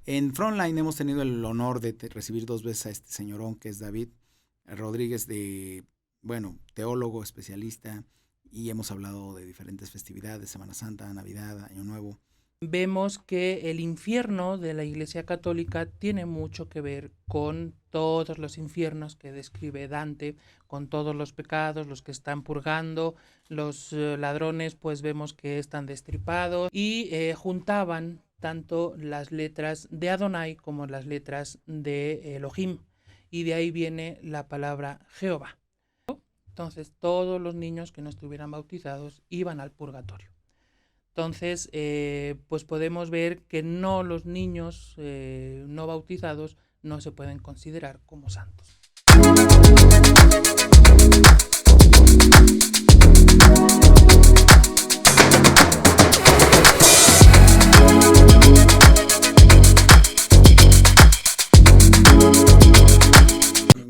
En Frontline hemos tenido el honor de recibir 2 veces a este señorón que es David Rodríguez, teólogo, especialista, y hemos hablado de diferentes festividades, Semana Santa, Navidad, Año Nuevo. Vemos que el infierno de la Iglesia Católica tiene mucho que ver con todos los infiernos que describe Dante, con todos los pecados, los que están purgando, los ladrones pues vemos que están destripados y juntaban tanto las letras de Adonai como las letras de Elohim, y de ahí viene la palabra Jehová. Entonces todos los niños que no estuvieran bautizados iban al purgatorio. Entonces, pues podemos ver que no, los niños no bautizados no se pueden considerar como santos.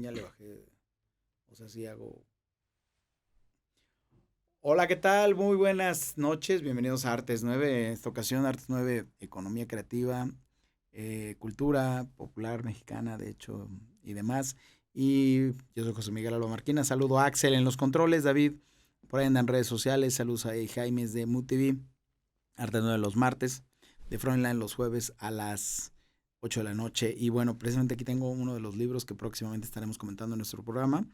Ya le bajé, o sea, sí hago. Hola, ¿qué tal? Muy buenas noches, bienvenidos a Artes 9. En esta ocasión, Artes 9, economía creativa, cultura popular mexicana, de hecho, y demás. Y yo soy José Miguel Alba Marquina. Saludo a Axel en los controles, David, por ahí andan redes sociales. Saludos a Jaime de MUTV. Artes 9 los martes, de Frontline los jueves a las 8 de la noche. Y bueno, precisamente aquí tengo uno de los libros que próximamente estaremos comentando en nuestro programa.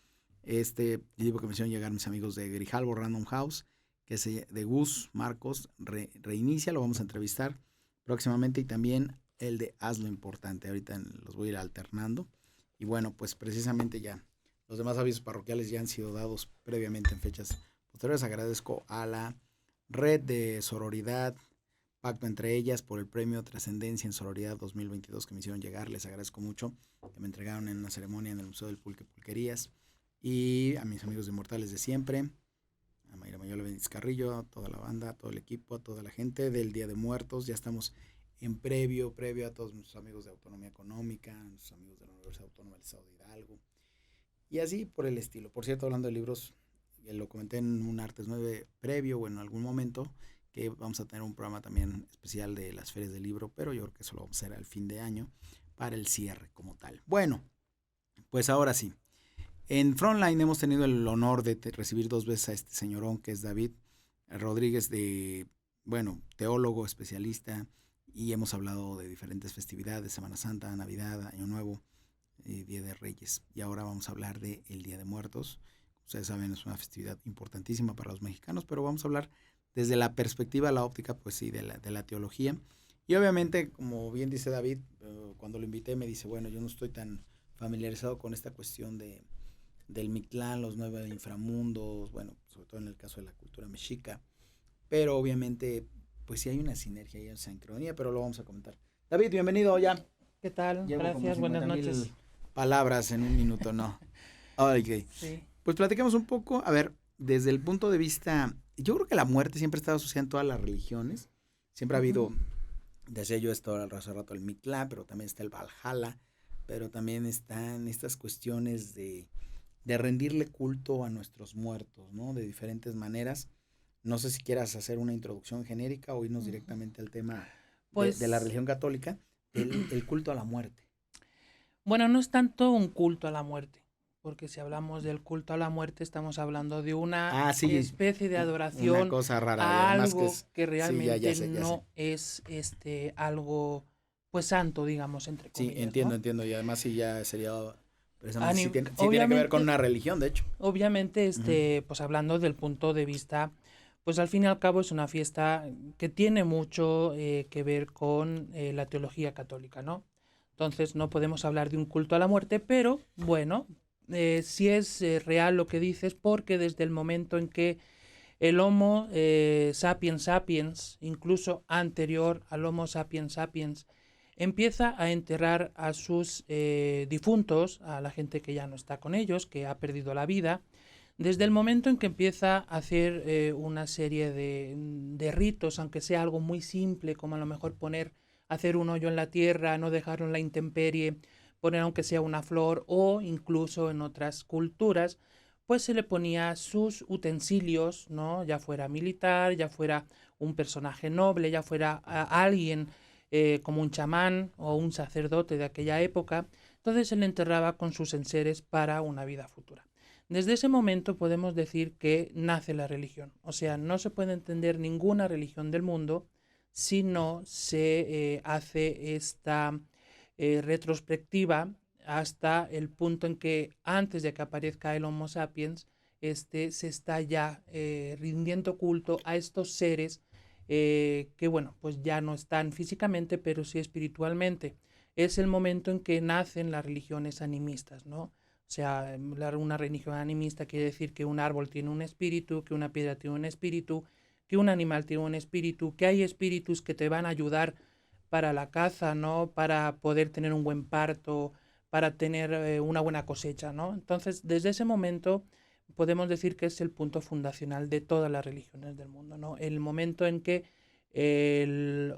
Este libro que me hicieron llegar mis amigos de Grijalbo Random House, que es de Gus Marcos, Reinicia, lo vamos a entrevistar próximamente, y también el de Haz lo Importante. Ahorita los voy a ir alternando. Y bueno, pues precisamente ya los demás avisos parroquiales ya han sido dados previamente en fechas posteriores. Agradezco a la Red de Sororidad, Pacto Entre Ellas, por el premio Trascendencia en Sororidad 2022 que me hicieron llegar. Les agradezco mucho, que me entregaron en una ceremonia en el Museo del Pulque Pulquerías. Y a mis amigos de Inmortales de siempre, a Mayra Mayola Benítez Carrillo, a toda la banda, a todo el equipo, a toda la gente del Día de Muertos. Ya estamos en previo a todos nuestros amigos de Autonomía Económica, a nuestros amigos de la Universidad Autónoma del Estado de Hidalgo, y así por el estilo. Por cierto, hablando de libros, lo comenté en un Artes 9 previo o en algún momento, que vamos a tener un programa también especial de las ferias del libro, pero yo creo que eso lo vamos a hacer al fin de año para el cierre como tal. Bueno, pues ahora sí. En Frontline hemos tenido el honor de recibir 2 veces a este señorón que es David Rodríguez, teólogo, especialista, y hemos hablado de diferentes festividades, Semana Santa, Navidad, Año Nuevo, Día de Reyes, y ahora vamos a hablar de el Día de Muertos. Ustedes saben, es una festividad importantísima para los mexicanos, pero vamos a hablar desde la perspectiva, la óptica, pues sí, de la teología. Y obviamente, como bien dice David, cuando lo invité me dice, bueno, yo no estoy tan familiarizado con esta cuestión del Mictlán, los 9 inframundos, bueno, sobre todo en el caso de la cultura mexica, pero obviamente, pues sí hay una sinergia, hay una sincronía, pero lo vamos a comentar. David, bienvenido ya. ¿Qué tal? Llevo como Gracias, buenas 50,000 noches. palabras en un minuto, ¿no? Ok. Sí. Pues platiquemos un poco, a ver, desde el punto de vista, yo creo que la muerte siempre ha estado asociada en todas las religiones, siempre ha habido, decía yo esto hace rato, el Mictlán, pero también está el Valhalla, pero también están estas cuestiones de rendirle culto a nuestros muertos, ¿no? De diferentes maneras. No sé si quieras hacer una introducción genérica o irnos directamente al tema de la Pues, religión católica, el culto a la muerte. bueno, no es tanto un culto a la muerte, porque si hablamos del culto a la muerte estamos hablando de una Ah, sí, especie de una adoración cosa rara, y a además que algo es, que sí, ya realmente sé, ya sé. no es algo pues santo, digamos, entre Sí, comillas, ¿no? entiendo, y además sí ya sería, A precisamente, ni- sí tiene que ver con obviamente, una religión, de hecho. obviamente, Ujú. pues hablando del punto de vista, pues al fin y al cabo es una fiesta que tiene mucho que ver con la teología católica, ¿no? Entonces no podemos hablar de un culto a la muerte, pero bueno, sí es real lo que dices, porque desde el momento en que el Homo sapiens sapiens, incluso anterior al Homo sapiens sapiens, empieza a enterrar a sus difuntos, a la gente que ya no está con ellos, que ha perdido la vida, desde el momento en que empieza a hacer una serie de ritos, aunque sea algo muy simple, como a lo mejor hacer un hoyo en la tierra, no dejarlo en la intemperie, poner aunque sea una flor, o incluso en otras culturas, pues se le ponía sus utensilios, ¿no? Ya fuera militar, ya fuera un personaje noble, ya fuera alguien como un chamán o un sacerdote de aquella época. Entonces se le enterraba con sus enseres para una vida futura. Desde ese momento podemos decir que nace la religión. O sea, no se puede entender ninguna religión del mundo si no se hace esta retrospectiva hasta el punto en que antes de que aparezca el Homo sapiens, se está ya rindiendo culto a estos seres que, bueno, pues ya no están físicamente, pero sí espiritualmente. Es el momento en que nacen las religiones animistas, ¿no? O sea, una religión animista quiere decir que un árbol tiene un espíritu, que una piedra tiene un espíritu, que un animal tiene un espíritu, que hay espíritus que te van a ayudar para la caza, ¿no? Para poder tener un buen parto, para tener una buena cosecha, ¿no? Entonces, desde ese momento podemos decir que es el punto fundacional de todas las religiones del mundo, ¿no? El momento en que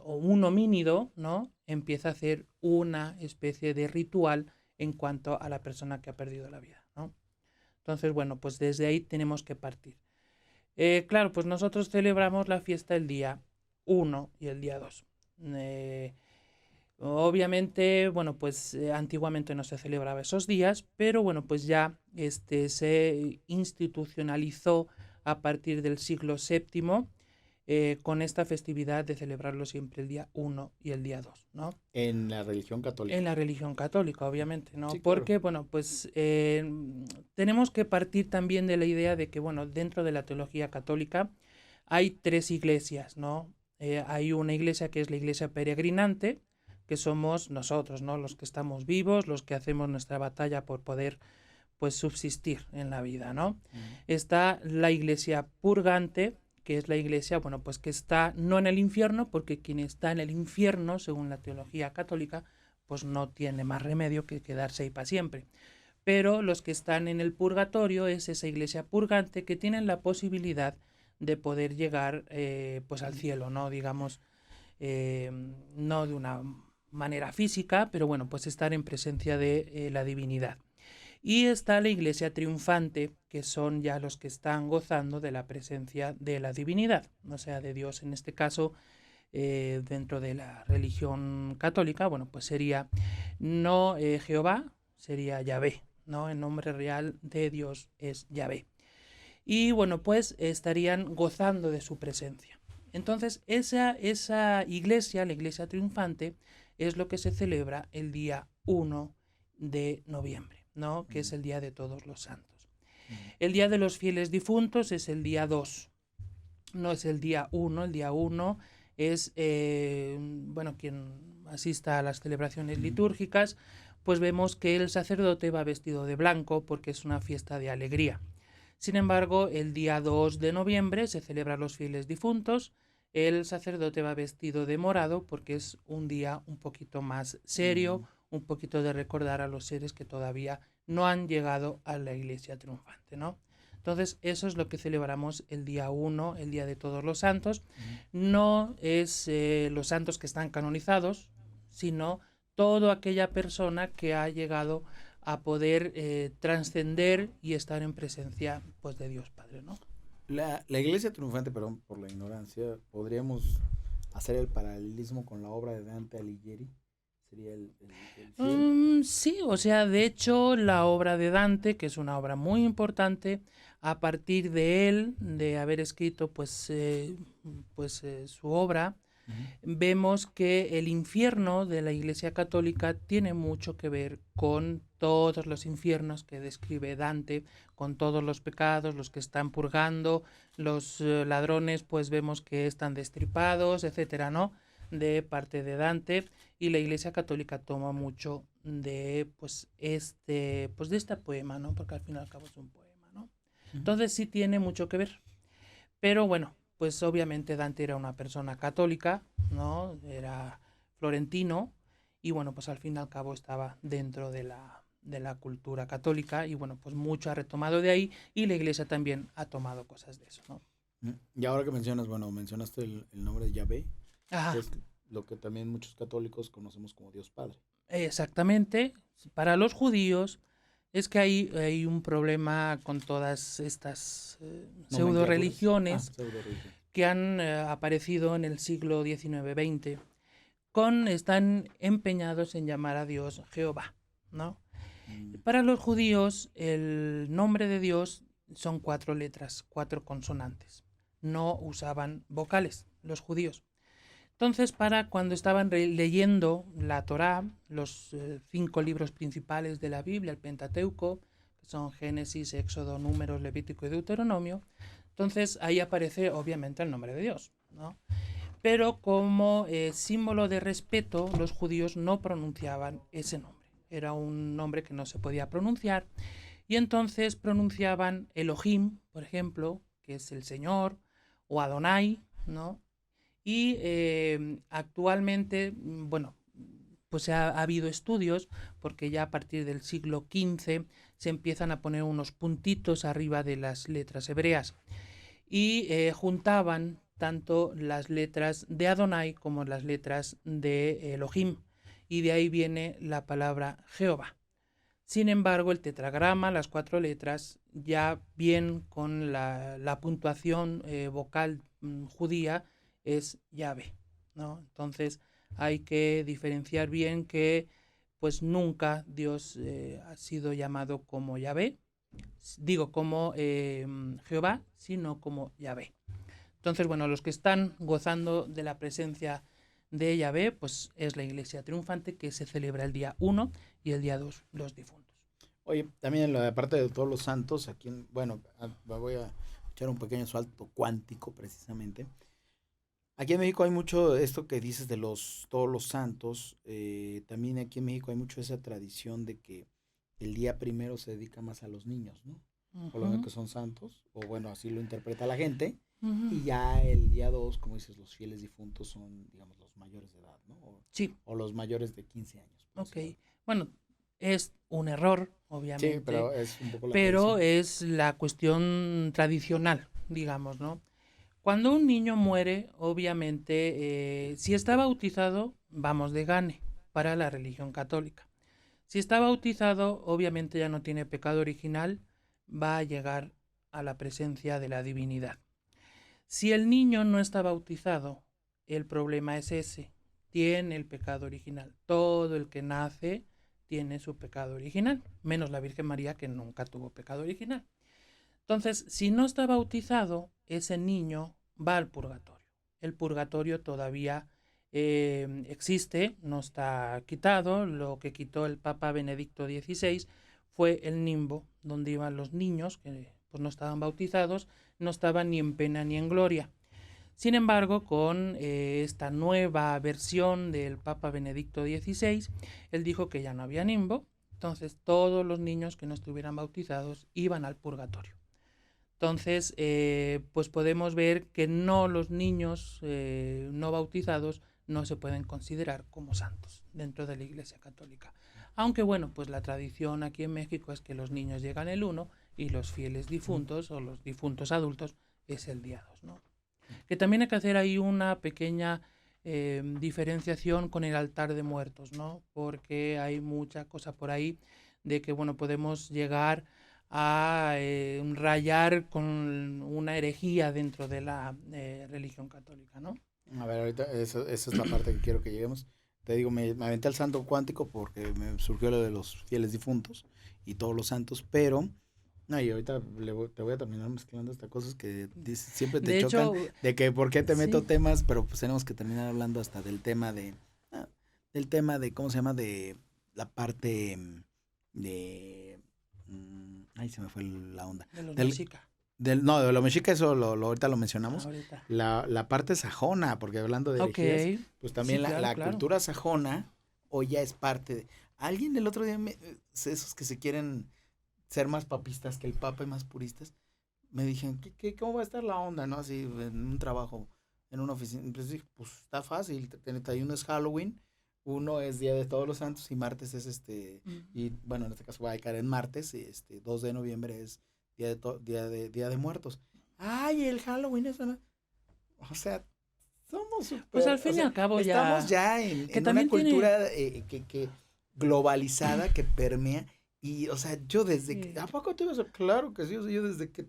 un homínido, ¿no? Empieza a hacer una especie de ritual en cuanto a la persona que ha perdido la vida, ¿no? Entonces, bueno, pues desde ahí tenemos que partir. Claro, pues nosotros celebramos la fiesta el día 1 y el día 2. Obviamente, bueno, pues antiguamente no se celebraba esos días, pero bueno, pues ya se institucionalizó a partir del siglo VII con esta festividad de celebrarlo siempre el día 1 y el día 2, ¿no? En la religión católica. En la religión católica, obviamente, ¿no? Sí, claro. Porque, bueno, pues tenemos que partir también de la idea de que, bueno, dentro de la teología católica hay 3 iglesias, ¿no? Hay una iglesia que es la iglesia peregrinante, que somos nosotros, ¿no? Los que estamos vivos, los que hacemos nuestra batalla por poder, pues, subsistir en la vida, ¿no? Está la iglesia purgante, que es la iglesia, bueno, pues que está no en el infierno, porque quien está en el infierno, según la teología católica, pues no tiene más remedio que quedarse ahí para siempre. Pero los que están en el purgatorio es esa iglesia purgante que tienen la posibilidad de poder llegar pues al cielo, ¿no? Digamos, no de una manera física, pero bueno, pues estar en presencia de la divinidad. Y está la iglesia triunfante, que son ya los que están gozando de la presencia de la divinidad, o sea, de Dios en este caso, dentro de la religión católica, bueno, pues sería no Jehová, sería Yahvé, ¿no? El nombre real de Dios es Yahvé. Y bueno, pues estarían gozando de su presencia. Entonces, esa iglesia, la iglesia triunfante, es lo que se celebra el día 1 de noviembre, ¿no? Que es el día de todos los santos. El día de los fieles difuntos es el día 2, no es el día 1, el día 1 es, bueno, quien asista a las celebraciones litúrgicas, pues vemos que el sacerdote va vestido de blanco porque es una fiesta de alegría. Sin embargo, el día 2 de noviembre se celebran los fieles difuntos, el sacerdote va vestido de morado porque es un día un poquito más serio, un poquito de recordar a los seres que todavía no han llegado a la iglesia triunfante, ¿no? Entonces, eso es lo que celebramos el día 1, el Día de Todos los Santos. No es los santos que están canonizados, sino toda aquella persona que ha llegado a poder trascender y estar en presencia, pues, de Dios Padre, ¿no? La iglesia triunfante, perdón por la ignorancia, podríamos hacer el paralelismo con la obra de Dante Alighieri. ¿Sería el fiel? Sí, o sea, de hecho, la obra de Dante, que es una obra muy importante, a partir de él, de haber escrito su obra, vemos que el infierno de la Iglesia Católica tiene mucho que ver con todos los infiernos que describe Dante, con todos los pecados, los que están purgando, los ladrones, pues vemos que están destripados, etcétera, ¿no? De parte de Dante, y la Iglesia Católica toma mucho de de este poema, ¿no? Porque al fin y al cabo es un poema, ¿no? Entonces sí tiene mucho que ver. Pero bueno, pues obviamente Dante era una persona católica, ¿no? Era florentino y bueno, pues al fin y al cabo estaba dentro de la cultura católica y bueno, pues mucho ha retomado de ahí y la Iglesia también ha tomado cosas de eso, ¿no? Y ahora que mencionas, bueno, mencionaste el nombre de Yahvé, Ajá. que es lo que también muchos católicos conocemos como Dios Padre. Exactamente. Para los judíos es que hay un problema con todas estas pseudo religiones que han aparecido en el siglo XIX-XX están empeñados en llamar a Dios Jehová, ¿no? Mm. Para los judíos, el nombre de Dios son 4 letras, 4 consonantes. No usaban vocales los judíos. Entonces, para cuando estaban leyendo la Torá, los 5 libros principales de la Biblia, el Pentateuco, que son Génesis, Éxodo, Números, Levítico y Deuteronomio, entonces ahí aparece obviamente el nombre de Dios, ¿no? Pero como símbolo de respeto, los judíos no pronunciaban ese nombre. Era un nombre que no se podía pronunciar. Y entonces pronunciaban Elohim, por ejemplo, que es el Señor, o Adonai, ¿no? Y actualmente, bueno, pues ha habido estudios, porque ya a partir del siglo XV se empiezan a poner unos puntitos arriba de las letras hebreas. Y juntaban tanto las letras de Adonai como las letras de Elohim. Y de ahí viene la palabra Jehová. Sin embargo, el tetragrama, las 4 letras, ya bien con la puntuación vocal judía, es Yahvé, ¿no? Entonces hay que diferenciar bien que pues nunca Dios ha sido llamado como Yahvé, digo como Jehová, sino como Yahvé. Entonces, bueno, los que están gozando de la presencia de Yahvé, pues es la iglesia triunfante que se celebra el día 1 y el día 2, los difuntos. Oye, también en la parte de todos los santos, aquí, bueno, voy a echar un pequeño salto cuántico precisamente. Aquí en México hay mucho esto que dices de todos los santos. También aquí en México hay mucho esa tradición de que el día primero se dedica más a los niños, ¿no? Por lo menos que son santos, o bueno, así lo interpreta la gente. Y ya el día 2, como dices, los fieles difuntos son, digamos, los mayores de edad, ¿no? Sí. O los mayores de 15 años. Ok. Bueno, es un error, obviamente. Sí, pero es un poco la pero tradición. es la cuestión tradicional, digamos, ¿no? Cuando un niño muere, obviamente, si está bautizado, vamos de gane para la religión católica. Si está bautizado, obviamente ya no tiene pecado original, va a llegar a la presencia de la divinidad. Si el niño no está bautizado, el problema es ese, tiene el pecado original. Todo el que nace tiene su pecado original, menos la Virgen María que nunca tuvo pecado original. Entonces, si no está bautizado, ese niño va al purgatorio. El purgatorio todavía existe, no está quitado. Lo que quitó el Papa Benedicto XVI fue el nimbo, donde iban los niños que pues, no estaban bautizados, no estaban ni en pena ni en gloria. Sin embargo, con esta nueva versión del Papa Benedicto XVI, él dijo que ya no había nimbo, entonces todos los niños que no estuvieran bautizados iban al purgatorio. Entonces, pues podemos ver que no los niños no bautizados no se pueden considerar como santos dentro de la Iglesia Católica. Aunque bueno, pues la tradición aquí en México es que los niños llegan el 1 y los fieles difuntos o los difuntos adultos es el día 2, ¿no? Que también hay que hacer ahí una pequeña diferenciación con el altar de muertos, ¿no? Porque hay mucha cosa por ahí de que, bueno, podemos llegar a rayar con una herejía dentro de la religión católica, ¿no? A ver, ahorita esa es la parte que quiero que lleguemos. Te digo, me aventé al santo cuántico porque me surgió lo de los fieles difuntos y todos los santos, pero no, y ahorita te voy a terminar mezclando estas cosas que siempre te De chocan, hecho, de que por qué te meto sí. temas, pero pues tenemos que terminar hablando hasta del tema de, ¿cómo se llama? De la parte de, ay, se me fue la onda. De los Del, mexica. no, de lo mexica, eso ahorita lo mencionamos. Ahorita. La parte sajona, porque hablando de herejías, Ok. pues también Sí, claro, la claro. cultura sajona hoy ya es parte de... Alguien el otro día, esos que se quieren ser más papistas que el papa y más puristas, me dijeron, cómo va a estar la onda, no? Así, en un trabajo, en una oficina. Pues dije, pues está fácil, 31 es Halloween, 1 es Día de Todos los Santos y martes es y bueno, en este caso va a caer en martes, y 2 de noviembre es Día de Muertos. Ay, el Halloween, eso no. O sea, somos súper, Pues al fin y al cabo estamos ya... ya Que en una también tiene... cultura que globalizada que permea y, o sea, yo desde que, Sí. ¿a poco tú ibas a? Claro que sí, o sea, yo desde que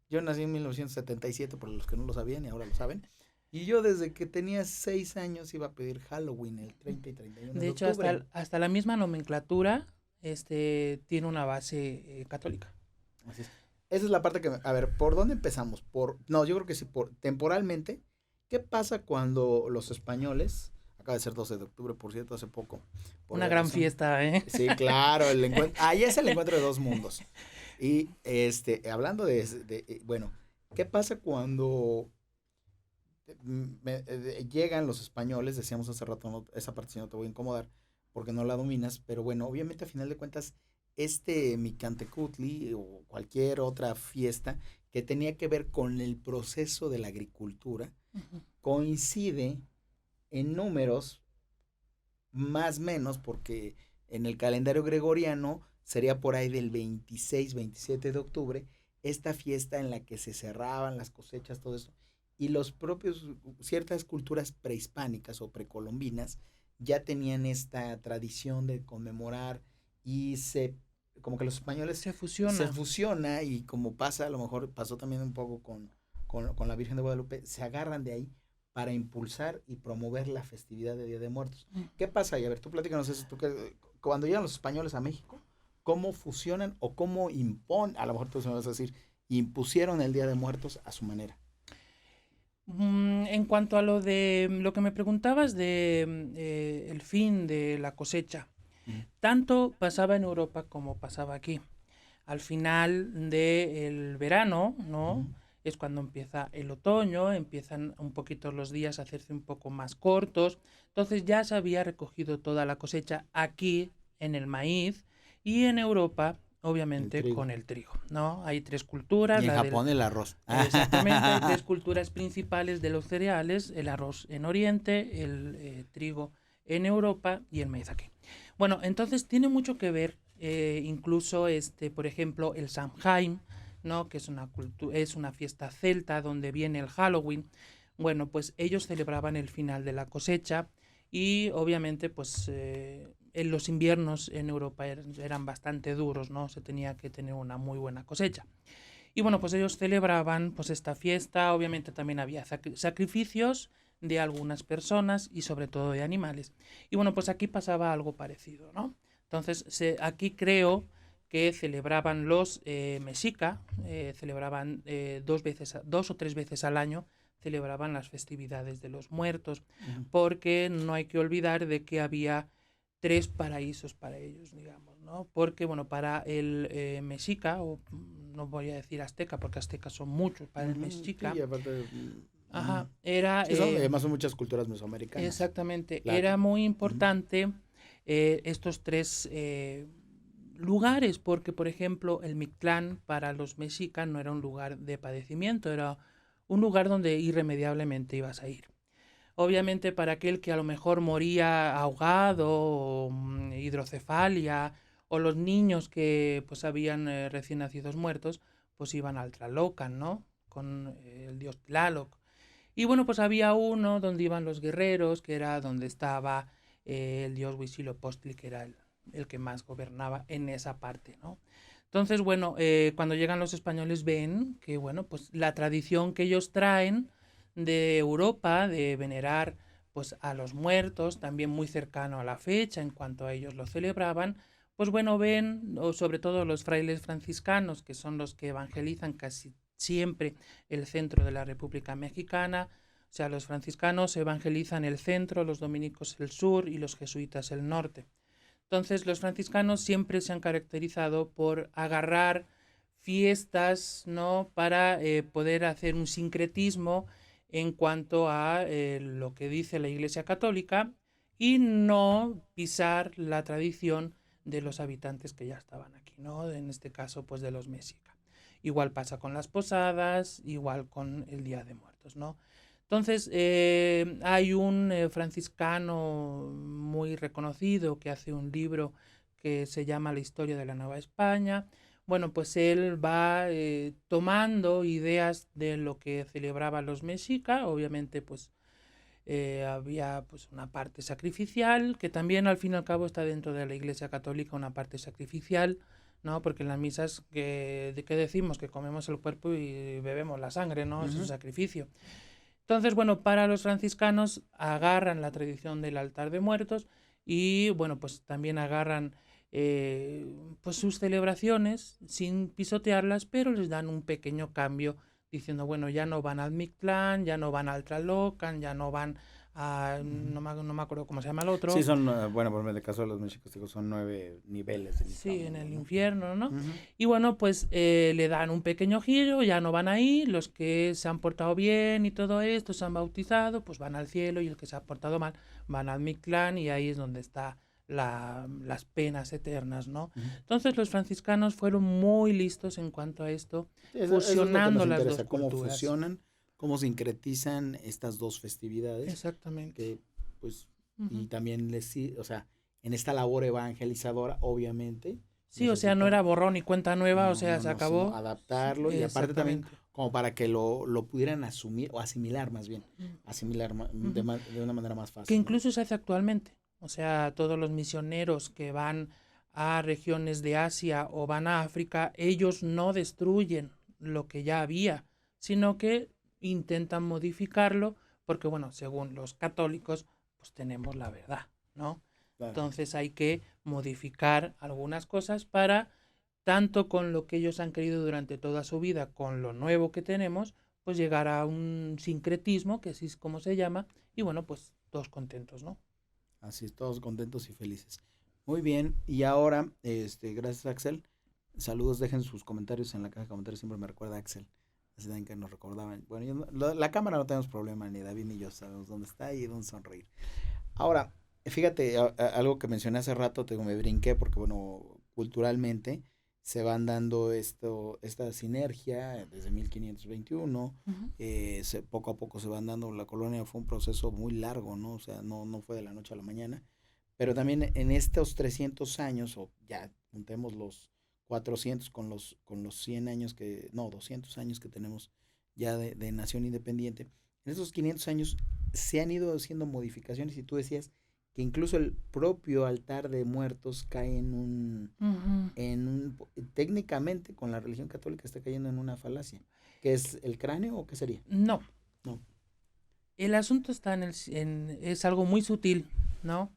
yo nací en 1977, por los que no lo sabían y ahora lo saben, Y yo desde que tenía 6 años iba a pedir Halloween el 30 y 31 De de hecho, octubre. hasta la misma nomenclatura tiene una base católica. Así es. Esa es la parte que, a ver, ¿por dónde empezamos? No, yo creo que sí, temporalmente, ¿qué pasa cuando los españoles, acaba de ser 12 de octubre, por cierto, hace poco, por Una obvias gran razones, fiesta, ¿eh? sí, claro, ahí es el encuentro de dos mundos. Y hablando bueno, ¿qué pasa cuando llegan los españoles? Decíamos hace rato, esa parte sí no te voy a incomodar porque no la dominas, pero bueno, obviamente a final de cuentas, Micantecutli o cualquier otra fiesta que tenía que ver con el proceso de la agricultura, Ujú. coincide en números más o menos, porque en el calendario gregoriano sería por ahí del 26, 27 de octubre, esta fiesta en la que se cerraban las cosechas, todo eso, y los propios, ciertas culturas prehispánicas o precolombinas ya tenían esta tradición de conmemorar y como que los españoles Se se fusiona. fusiona y como pasa, a lo mejor pasó también un poco con la Virgen de Guadalupe, se agarran de ahí para impulsar y promover la festividad de Día de Muertos. Mm. ¿Qué pasa? Y a ver, tú platícanos eso, cuando llegan los españoles a México, ¿cómo fusionan o cómo imponen, a lo mejor tú se me vas a decir, impusieron el Día de Muertos a su manera? En cuanto a lo de lo que me preguntabas de el fin de la cosecha, Uh-huh. tanto pasaba en Europa como pasaba aquí. Al final del verano, ¿no? Uh-huh. Es cuando empieza el otoño, empiezan un poquito los días a hacerse un poco más cortos. Entonces ya se había recogido toda la cosecha aquí en el maíz y en Europa, El obviamente, trigo. con el trigo, ¿no? Hay tres culturas, Y en la del... Japón el arroz. Exactamente, hay tres culturas principales de los cereales, el arroz en Oriente, el trigo en Europa y el maíz aquí. Bueno, entonces tiene mucho que ver, incluso, por ejemplo, el Samhain, ¿no? Que es una fiesta celta donde viene el Halloween. Bueno, pues ellos celebraban el final de la cosecha y obviamente, pues, en los inviernos en Europa eran bastante duros, ¿no? Se tenía que tener una muy buena cosecha. Y bueno, pues ellos celebraban pues esta fiesta, obviamente también había sacrificios de algunas personas y sobre todo de animales. Y bueno, pues aquí pasaba algo parecido, ¿no? Entonces, aquí creo que celebraban los mexica, celebraban 2 o 3 veces al año, celebraban las festividades de los muertos, Uh-huh. porque no hay que olvidar de que había tres paraísos para ellos, digamos, ¿no? Porque, bueno, para el mexica, o no voy a decir azteca, porque aztecas son muchos, para el Uh-huh. mexica, Sí, aparte. Uh-huh. ajá, era, Sí, además son muchas culturas mesoamericanas. exactamente, La era que. muy Uh-huh. importante estos tres lugares, porque, por ejemplo, el Mictlán para los mexicas no era un lugar de padecimiento, era un lugar donde irremediablemente ibas a ir. Obviamente para aquel que a lo mejor moría ahogado o hidrocefalia o los niños que pues habían recién nacidos muertos, pues iban al Tlalocan, ¿no? Con el dios Tlaloc. Y bueno, pues había uno donde iban los guerreros, que era donde estaba el dios Huitzilopochtli, que era el que más gobernaba en esa parte, ¿no? Entonces, bueno, cuando llegan los españoles ven que, bueno, pues la tradición que ellos traen de Europa, de venerar pues a los muertos, también muy cercano a la fecha en cuanto a ellos lo celebraban, pues bueno, ven, o sobre todo los frailes franciscanos, que son los que evangelizan casi siempre el centro de la República Mexicana, o sea, los franciscanos evangelizan el centro, los dominicos el sur y los jesuitas el norte. Entonces, los franciscanos siempre se han caracterizado por agarrar fiestas, ¿no? Para poder hacer un sincretismo en cuanto a lo que dice la Iglesia Católica y no pisar la tradición de los habitantes que ya estaban aquí, ¿no? En este caso, pues de los mexicas. Igual pasa con las posadas, igual con el Día de Muertos, ¿no? Entonces, hay un franciscano muy reconocido que hace un libro que se llama La historia de la Nueva España. Bueno, pues él va tomando ideas de lo que celebraban los mexicas. Obviamente, pues había pues una parte sacrificial, que también al fin y al cabo está dentro de la Iglesia Católica, una parte sacrificial, ¿no? Porque en las misas, ¿de qué decimos? Que comemos el cuerpo y bebemos la sangre, ¿no? Eso es Uh-huh. sacrificio. Entonces, bueno, para los franciscanos agarran la tradición del altar de muertos y, bueno, pues también agarran pues sus celebraciones sin pisotearlas, pero les dan un pequeño cambio diciendo, bueno, ya no van al Mictlán, ya no van al Tlalocan, ya no van a, no me acuerdo cómo se llama el Sí, otro. son, bueno, por el caso de los méxicos, digo, son 9 niveles del Sí, en inframundo, el ¿no? infierno, ¿no? Uh-huh. Y bueno, pues le dan un pequeño giro, ya no van ahí, los que se han portado bien y todo esto, se han bautizado, pues van al cielo y el que se ha portado mal van al Mictlán y ahí es donde está las penas eternas, ¿no? Uh-huh. Entonces los franciscanos fueron muy listos en cuanto a esto, Eso es lo que nos fusionando las dos interesa, cómo culturas. fusionan, cómo sincretizan estas dos festividades, Exactamente. que pues, y Ujú. también o sea, en esta labor evangelizadora, obviamente, Sí, o sea, no necesitan, era borrón y cuenta nueva, o no, sea, no, se no, sino acabó. adaptarlo y aparte también Exactamente. como para que lo pudieran asumir o asimilar más bien, asimilar Ujú. de una manera más Que fácil, ¿no? incluso se hace actualmente. O sea, todos los misioneros que van a regiones de Asia o van a África, ellos no destruyen lo que ya había, sino que intentan modificarlo, porque bueno, según los católicos, pues tenemos la verdad, ¿no? Claro. Entonces hay que modificar algunas cosas para, tanto con lo que ellos han querido durante toda su vida, con lo nuevo que tenemos, pues llegar a un sincretismo, que así es como se llama, y bueno, pues todos contentos, ¿no? Así es, todos contentos y felices. Muy bien, y ahora, gracias Axel. Saludos, dejen sus comentarios en la caja de comentarios, siempre me recuerda a Axel. Así también que nos recordaban. Bueno, la cámara no tenemos problema, ni David ni yo sabemos dónde está y dónde sonreír. Ahora, fíjate, algo que mencioné hace rato, me brinqué porque, bueno, culturalmente se van dando esta sinergia desde 1521, Ujú. poco a poco se van dando, la colonia fue un proceso muy largo, ¿no? O sea, no fue de la noche a la mañana, pero también en estos 300 años, o ya juntemos los 400 con los 100 años no, 200 años que tenemos ya de nación independiente, en esos 500 años se han ido haciendo modificaciones y tú decías que incluso el propio altar de muertos cae Ujú. técnicamente con la religión católica está cayendo en una falacia. ¿Qué es el cráneo o qué sería? No, No. el asunto está es algo muy sutil, ¿no?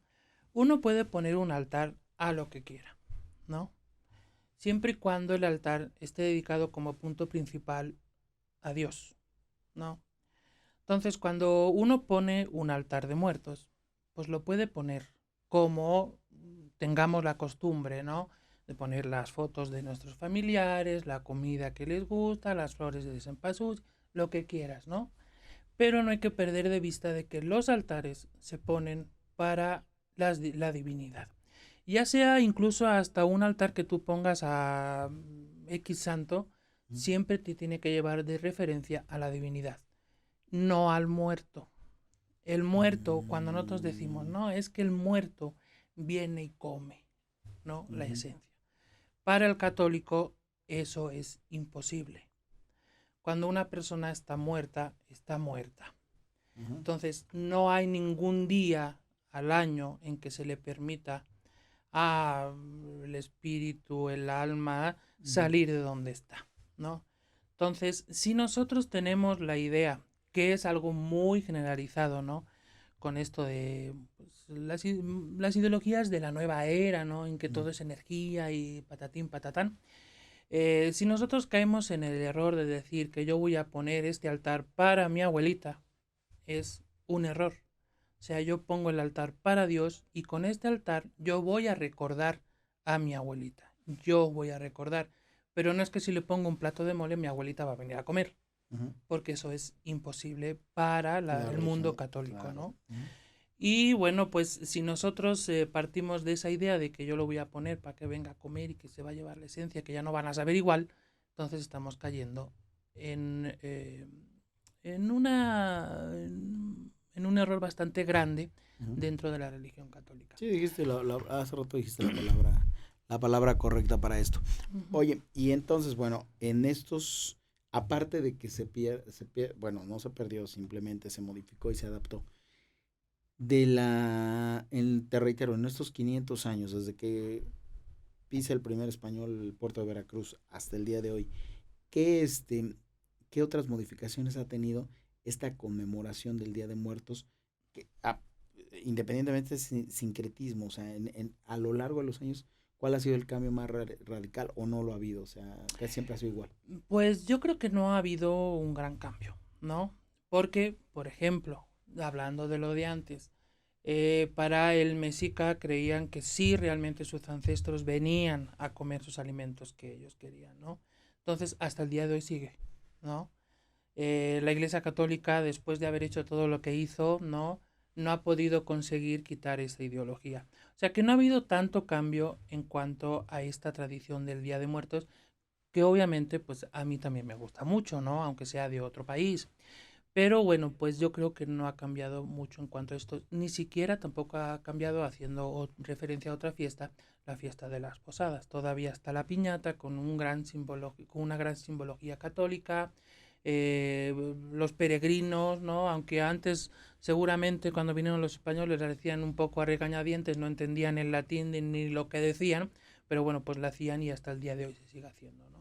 Uno puede poner un altar a lo que quiera, ¿no? Siempre y cuando el altar esté dedicado como punto principal a Dios, ¿no? Entonces, cuando uno pone un altar de muertos, pues lo puede poner como tengamos la costumbre, ¿no? De poner las fotos de nuestros familiares, la comida que les gusta, las flores de cempasúchil, lo que quieras, ¿no? Pero no hay que perder de vista de que los altares se ponen para la divinidad. Ya sea incluso hasta un altar que tú pongas a X santo, siempre te tiene que llevar de referencia a la divinidad, no al muerto. El muerto, cuando nosotros decimos, Mm, no, es que el muerto viene y come, ¿no? La ujú, esencia. Para el católico eso es imposible. Cuando una persona está muerta, está muerta. ujú, Entonces, no hay ningún día al año en que se le permita al espíritu, el alma, ujú, salir de donde está, ¿no? Entonces, si nosotros tenemos la idea, que es algo muy generalizado, ¿no? Con esto de pues, las ideologías de la nueva era, ¿no? En que ujú, todo es energía y patatín, patatán. Si nosotros caemos en el error de decir que yo voy a poner este altar para mi abuelita, es un error. O sea, yo pongo el altar para Dios y con este altar yo voy a recordar a mi abuelita. Yo voy a recordar. Pero no es que si le pongo un plato de mole, mi abuelita va a venir a comer, ujú. porque eso es imposible para La el mundo religión, católico, claro. ¿no? Ujú, Y bueno, pues si nosotros partimos de esa idea de que yo lo voy a poner para que venga a comer y que se va a llevar la esencia, que ya no van a saber igual, entonces estamos cayendo en, eh, en, una, en un error bastante grande ujú. dentro de la religión católica. Sí, dijiste, hace rato dijiste la palabra correcta para esto. Ujú. Oye, y entonces, bueno, en estos, aparte de que bueno, no se perdió, simplemente se modificó y se adaptó. Te reitero, en estos 500 años, desde que pisa el primer español el puerto de Veracruz hasta el día de hoy, ¿qué, este, qué otras modificaciones ha tenido esta conmemoración del Día de Muertos, que, independientemente de sincretismo, o sea, a lo largo de los años, ¿cuál ha sido el cambio más radical o no lo ha habido? O sea, que siempre ha sido igual. Pues yo creo que no ha habido un gran cambio, ¿no? Porque, por ejemplo, hablando de lo de antes, para el mexica creían que sí realmente sus ancestros venían a comer sus alimentos que ellos querían, ¿no? Entonces, hasta el día de hoy sigue, ¿no? La Iglesia Católica, después de haber hecho todo lo que hizo, no ha podido conseguir quitar esa ideología. O sea que no ha habido tanto cambio en cuanto a esta tradición del Día de Muertos, que obviamente pues a mí también me gusta mucho, ¿no? Aunque sea de otro país. Pero bueno, pues yo creo que no ha cambiado mucho en cuanto a esto. Ni siquiera tampoco ha cambiado haciendo referencia a otra fiesta, la fiesta de las posadas. Todavía está la piñata con con una gran simbología católica. Los peregrinos, ¿no? Aunque antes seguramente cuando vinieron los españoles la decían un poco a regañadientes, no entendían el latín ni lo que decían, pero bueno, pues la hacían y hasta el día de hoy se sigue haciendo, ¿no?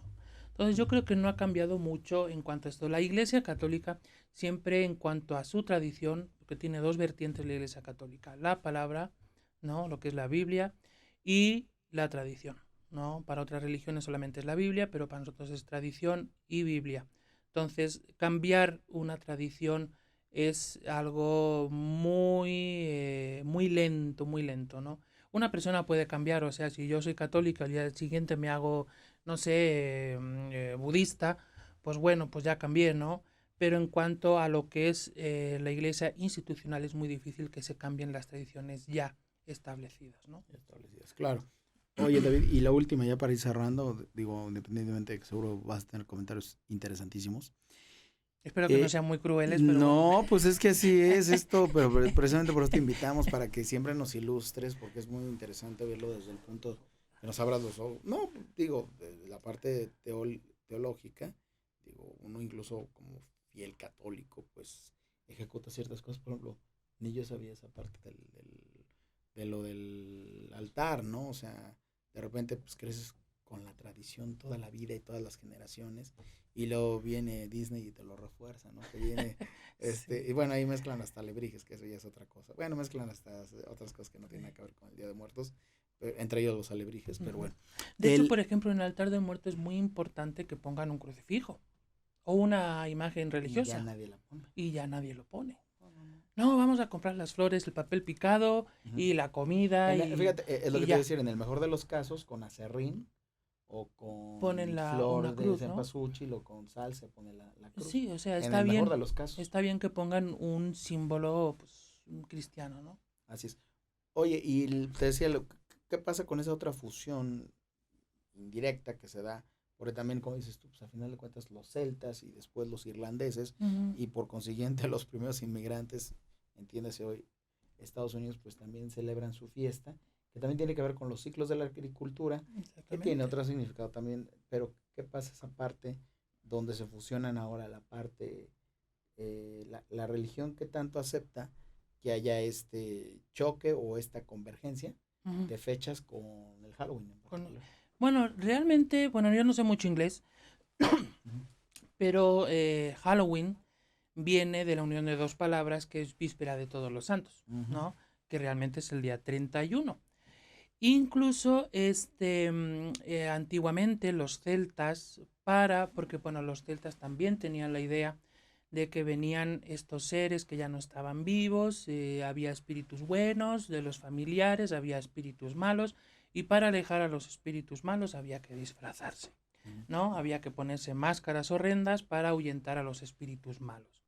Entonces yo creo que no ha cambiado mucho en cuanto a esto. La Iglesia Católica siempre en cuanto a su tradición, porque tiene dos vertientes la Iglesia Católica, la palabra, ¿no? Lo que es la Biblia, y la tradición, ¿no? Para otras religiones solamente es la Biblia, pero para nosotros es tradición y Biblia. Entonces, cambiar una tradición es algo muy lento, ¿no? Una persona puede cambiar, o sea, si yo soy católica, al día siguiente me hago, no sé, budista, pues bueno, pues ya cambié, ¿no? Pero en cuanto a lo que es la iglesia institucional, es muy difícil que se cambien las tradiciones ya establecidas, ¿no? Establecidas, claro. Oye, David, y la última, ya para ir cerrando, digo, independientemente de que seguro vas a tener comentarios interesantísimos. Espero que no sean muy crueles, pero bueno. No, pues es que así es esto, pero precisamente por eso te invitamos, para que siempre nos ilustres, porque es muy interesante verlo desde el punto que nos abras los ojos. No, digo, de la parte teológica, digo, uno incluso como fiel católico, pues ejecuta ciertas cosas. Por ejemplo, ni yo sabía esa parte de lo del altar, ¿no? O sea, de repente pues creces con la tradición toda la vida y todas las generaciones, y luego viene Disney y te lo refuerza, ¿no? Que viene, Sí. y bueno, ahí mezclan hasta alebrijes, que eso ya es otra cosa. Bueno, mezclan hasta otras cosas que no tienen nada que ver con el Día de Muertos, entre ellos los alebrijes, pero bueno. De hecho, por ejemplo, en el altar de muerto es muy importante que pongan un crucifijo o una imagen Y ya religiosa nadie la pone. y ya nadie lo pone. No, vamos a comprar las flores, el papel picado y la comida Fíjate, es lo y que te iba a ya decir, en el mejor de los casos, con acerrín o ponen con una flor de cruz, ¿no? cempasúchil o con sal se pone la cruz. Sí, o sea, En el mejor de los casos. está bien que pongan un símbolo pues, cristiano, ¿no? Así es. Oye, y te decía, ¿qué pasa con esa otra fusión indirecta que se da? Porque también, como dices tú, pues a final de cuentas los celtas y después los irlandeses, y por consiguiente los primeros inmigrantes, entiéndase hoy, Estados Unidos, pues también celebran su fiesta, que también tiene que ver con los ciclos de la agricultura, que tiene Exactamente. otro significado también, pero ¿qué pasa esa parte donde se fusionan ahora la parte, la religión que tanto acepta que haya este choque o esta convergencia Ujú. de fechas con el Halloween en Con- particular? bueno, realmente, bueno, yo no sé mucho inglés, Ujú, pero Halloween viene de la unión de dos palabras que es víspera de Todos los Santos, ujú, ¿no? Que realmente es el día 31. Incluso antiguamente los celtas, porque bueno, los celtas también tenían la idea de que venían estos seres que ya no estaban vivos, había espíritus buenos de los familiares, había espíritus malos, y para alejar a los espíritus malos había que disfrazarse, ujú. ¿no? Había que ponerse máscaras horrendas para ahuyentar a los espíritus malos.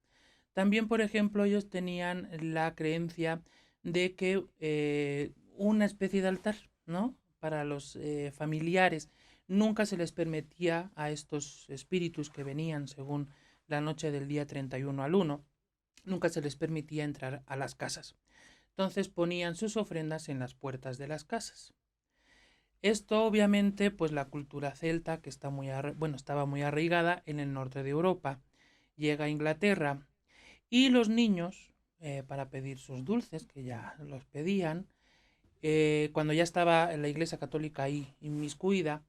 También, por ejemplo, ellos tenían la creencia de que una especie de altar, ¿no? Para los familiares. Nunca se les permitía a estos espíritus que venían según la noche del día 31 al 1, nunca se les permitía entrar a las casas. Entonces ponían sus ofrendas en las puertas de las casas. Esto obviamente, pues la cultura celta, que estaba muy arraigada en el norte de Europa, llega a Inglaterra y los niños, para pedir sus dulces, que ya los pedían, cuando ya estaba la Iglesia Católica ahí inmiscuida,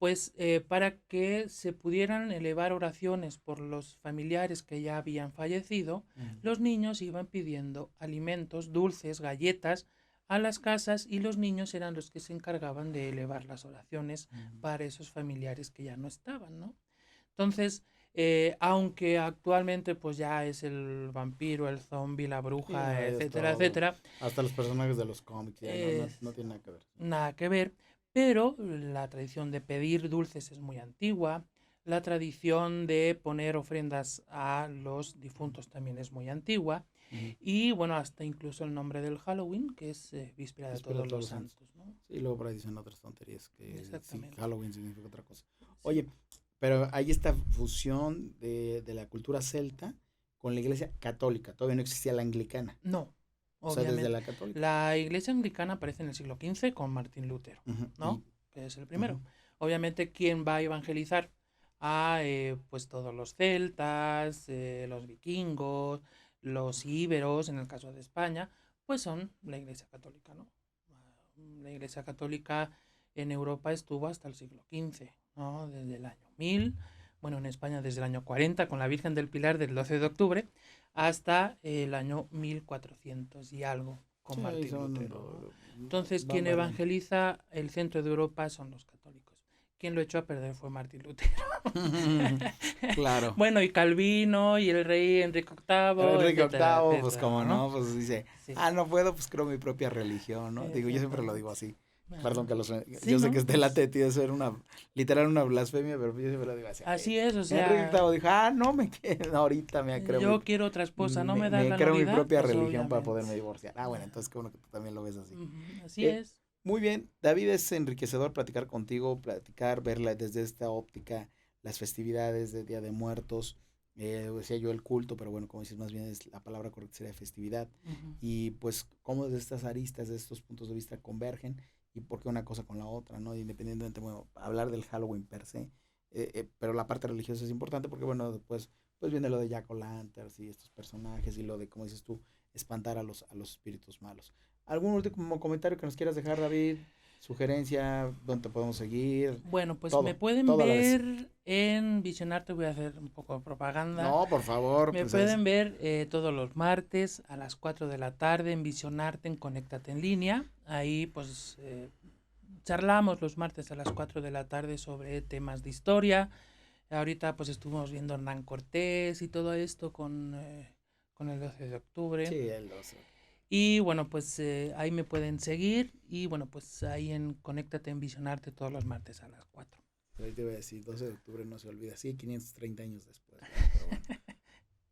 pues para que se pudieran elevar oraciones por los familiares que ya habían fallecido, los niños iban pidiendo alimentos, dulces, galletas a las casas y los niños eran los que se encargaban de elevar las oraciones para esos familiares que ya no estaban, ¿no? Entonces, aunque actualmente pues ya es el vampiro, el zombie, la Sí, bruja, no, es etcétera, todo. etcétera, Hasta los personajes de los cómics ya es no tienen nada que ver. nada que ver, pero la tradición de pedir dulces es muy antigua, la tradición de poner ofrendas a los difuntos también es muy antigua, y bueno, hasta incluso el nombre del Halloween, que es víspera de Espera todos todos los los santos. santos, ¿no? Sí, luego por ahí dicen otras tonterías que sí, Exactamente. Halloween significa otra cosa. Sí. Oye, pero hay esta fusión de la cultura celta con la iglesia católica. Todavía no existía la anglicana. No, O sea, desde obviamente. la católica. La iglesia anglicana aparece en el siglo XV con Martín Lutero, ¿no? Que es el primero. Obviamente, ¿quién va a evangelizar? A pues todos los celtas, los vikingos, los íberos, en el caso de España, pues son la iglesia católica, ¿no? La iglesia católica en Europa estuvo hasta el siglo XV, ¿no? Desde el año 1000, bueno, en España desde el año 40 con la Virgen del Pilar del 12 de octubre, hasta el año 1400 y algo con Sí, Martín son, Lutero, ¿no? Entonces, van quien variando. evangeliza el centro de Europa son los católicos. Quien lo echó a perder fue Martín Lutero. Claro. Bueno, y Calvino, y el rey Enrique Era VIII, Enrique etcétera, VIII, pues etcétera, como ¿no? no, pues dice, Sí, no puedo, pues creo mi propia religión, ¿no? Digo, yo siempre lo digo exactamente. así. Perdón Ajá. que los, Sí, yo sé ¿no? que este late tío eso era una, literal una blasfemia, pero yo siempre lo digo así. Así es, o Enrique sea, VIII dijo, no me quedo, ahorita yo quiero otra esposa, ¿no me das me la creo mi nulidad? propia Pues religión para obviamente. poderme divorciar. Bueno, entonces qué bueno que tú también lo ves así. Así Eh, es. Muy bien, David, es enriquecedor platicar contigo, verla desde esta óptica, las festividades de Día de Muertos, decía yo el culto, pero bueno, como dices, más bien es la palabra correcta sería festividad, y pues cómo desde estas aristas, de estos puntos de vista convergen, y por qué una cosa con la otra, ¿no? Independientemente, bueno, hablar del Halloween per se, pero la parte religiosa es importante porque, bueno, después pues viene lo de Jack O'Lanterns y estos personajes, y lo de, como dices tú, espantar a los espíritus malos. ¿Algún último comentario que nos quieras dejar, David? Sugerencia, dónde te podemos seguir, Bueno, pues me todo, pueden todo a la vez. ver en Visionarte, voy a hacer un poco de propaganda. No, por favor, Me pues es. pueden ver todos los martes a las 4 de la tarde en Visionarte, en Conéctate en línea. Ahí pues charlamos los martes a las 4 de la tarde sobre temas de historia. Ahorita pues estuvimos viendo Hernán Cortés y todo esto con el 12 de octubre. Sí, el 12. Y bueno, pues ahí me pueden seguir y bueno, pues ahí en Conéctate en Visionarte todos los martes a las 4. Ahí te voy a decir, 12 de octubre no se olvida. Sí, 530 años después, ¿no? Pero bueno,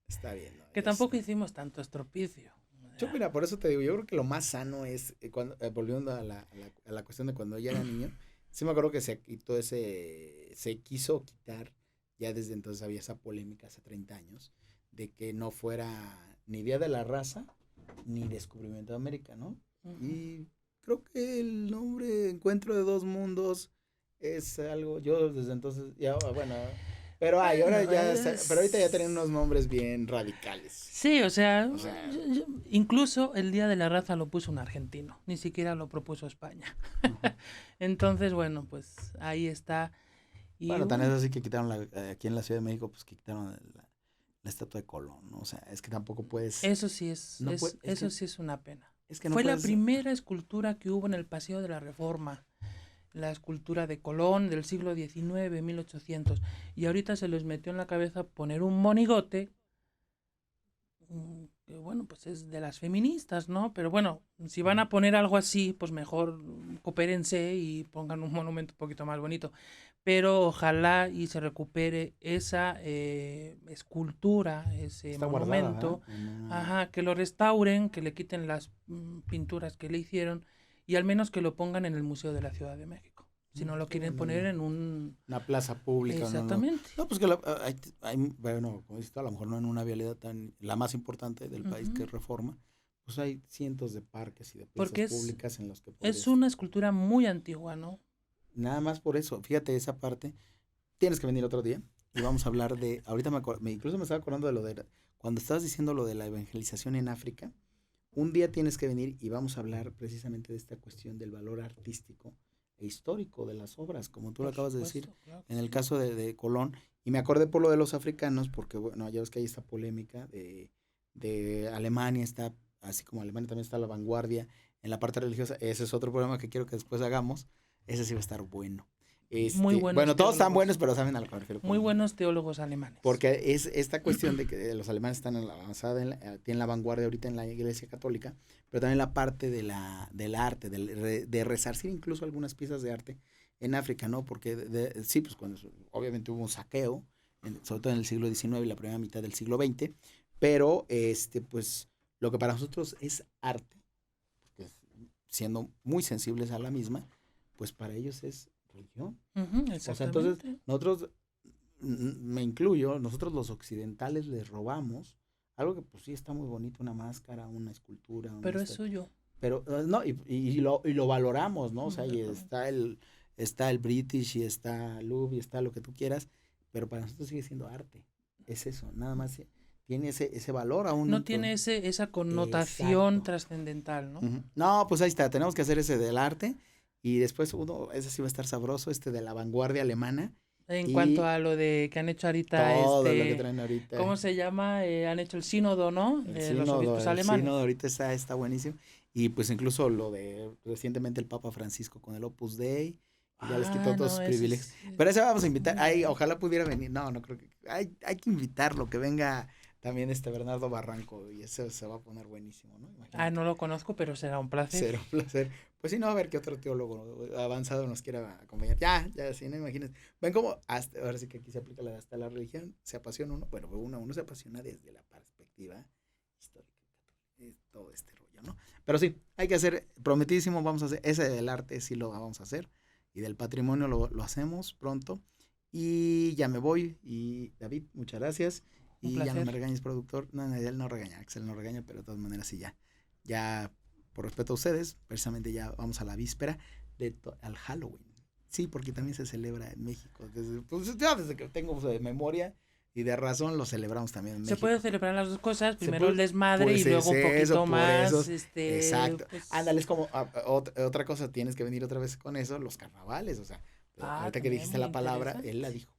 está bien, ¿no? Que tampoco hicimos tanto estropicio. Yo, mira, por eso te digo, yo creo que lo más sano es, cuando, volviendo a la cuestión de cuando yo era niño, sí me acuerdo que se quitó se quiso quitar, ya desde entonces había esa polémica hace 30 años, de que no fuera ni Día de la Raza, ni Descubrimiento de América, ¿no? Y creo que el nombre Encuentro de Dos Mundos es algo, yo desde entonces, ya, bueno, pero ahora Bueno, ya, pero ahorita ya tienen unos nombres bien radicales. sí, o sea, O sea, incluso el Día de la Raza lo puso un argentino, ni siquiera lo propuso España. Entonces, bueno, pues ahí está. Y bueno, tan es bueno, así que quitaron aquí en la Ciudad de México, pues que quitaron la estatua de Colón, ¿no? O sea, es que tampoco puedes, eso sí no puede, eso sí es una pena. es que no Fue la puedes, primera escultura que hubo en el Paseo de la Reforma. La escultura de Colón del siglo XIX, 1800. Y ahorita se les metió en la cabeza poner un monigote, que bueno, pues es de las feministas, ¿no? Pero bueno, si van a poner algo así, pues mejor coopérense y pongan un monumento un poquito más bonito. Pero ojalá y se recupere esa escultura, ese está guardada, ¿verdad? monumento, ajá, que lo restauren, que le quiten las pinturas que le hicieron y al menos que lo pongan en el Museo de la Ciudad de México. Si no lo quieren poner en un... una plaza pública, no, no. Exactamente. No, pues que bueno, como dices tú, a lo mejor no en una vialidad la más importante del país que es Reforma, pues hay cientos de parques y de plazas Porque públicas en los que es puedes. una escultura muy antigua, ¿no? Nada más por eso, fíjate esa parte, tienes que venir otro día y vamos a hablar de, ahorita incluso me estaba acordando de cuando estabas diciendo lo de la evangelización en África, un día tienes que venir y vamos a hablar precisamente de esta cuestión del valor artístico histórico de las obras, como tú lo Por acabas de decir, supuesto, claro que en el sí. caso de Colón. Y me acordé por lo de los africanos, porque bueno, ya ves que hay esta polémica de Alemania, está, así como Alemania también está a la vanguardia en la parte religiosa. Ese es otro programa que quiero que después hagamos. Ese sí va a estar bueno. Muy Bueno, buenos todos están buenos, teólogos, pero saben a lo que me refiero muy con, buenos teólogos alemanes. porque es esta cuestión de que los alemanes están en la avanzada, tienen la vanguardia ahorita en la Iglesia Católica, pero también la parte del arte, de resarcir incluso algunas piezas de arte en África, ¿no? Porque sí, pues cuando obviamente hubo un saqueo, sobre todo en el siglo XIX y la primera mitad del siglo XX, pero pues lo que para nosotros es arte, porque siendo muy sensibles a la misma, pues para ellos es religión. Ujú, O sea, entonces exactamente. nosotros me incluyo, nosotros los occidentales les robamos algo que pues sí está muy bonito, una máscara, una escultura, Pero es suyo. pero no, y lo valoramos, ¿no? O sea, y Exactamente. está el British y está Louvre y está lo que tú quieras, pero para nosotros sigue siendo arte. Es eso, nada más tiene ese valor aún No dentro. tiene esa connotación Exacto. trascendental, ¿no? Ujú. No, pues ahí está, tenemos que hacer ese del arte y después ese sí va a estar sabroso, de la vanguardia alemana En cuanto y a lo de que han hecho ahorita, todo lo que traen ahorita. ¿cómo se llama? Han hecho el sínodo, ¿no? Los obispos El sínodo alemanes. ahorita está buenísimo. Y pues incluso lo de recientemente el Papa Francisco con el Opus Dei, que ya les quitó Ah, todos no, sus ese privilegios. es Pero ese vamos a muy invitar, ay, bueno. ojalá pudiera venir. No, no creo que. Hay que invitarlo, que venga también Bernardo Barranco, y eso se va a poner buenísimo, ¿no? Ah, Imagínate. no lo conozco, pero será un placer. Será un placer. Pues sí, no, a ver qué otro teólogo avanzado nos quiera acompañar. Ya, sí, no imagines. Ven cómo, ahora sí que aquí se aplica hasta la religión, se apasiona uno, bueno, uno se apasiona desde la perspectiva histórica, todo este rollo, ¿no? Pero sí, hay que hacer, prometidísimo, vamos a hacer, ese del arte sí lo vamos a hacer, y del patrimonio lo hacemos pronto. Y ya me voy, y David, muchas gracias. Un Y ya no placer. me regañes, productor. No, él no regaña, Axel no regaña, pero de todas maneras sí ya por respeto a ustedes, precisamente ya vamos a la víspera al Halloween. Sí, porque también se celebra en México. Desde que tengo de memoria y de razón lo celebramos también en Se puede México. celebrar las dos cosas, Se primero el puede, desmadre y pues es luego un eso, poquito por eso. más, Exacto. Ándale, pues... es como otra cosa, tienes que venir otra vez con eso, los carnavales. O sea, Ah, ahorita que también dijiste muy la palabra, él la interesante. dijo.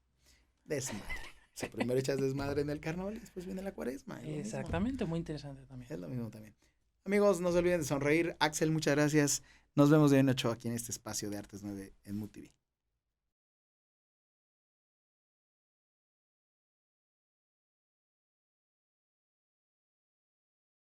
Desmadre. O sea, primero echas desmadre en el carnaval y después viene la cuaresma. Es lo mismo. Exactamente, muy interesante también. Es lo mismo también. Amigos, no se olviden de sonreír. Axel, muchas gracias. Nos vemos de noche aquí en este espacio de Artes 9 en MUTV.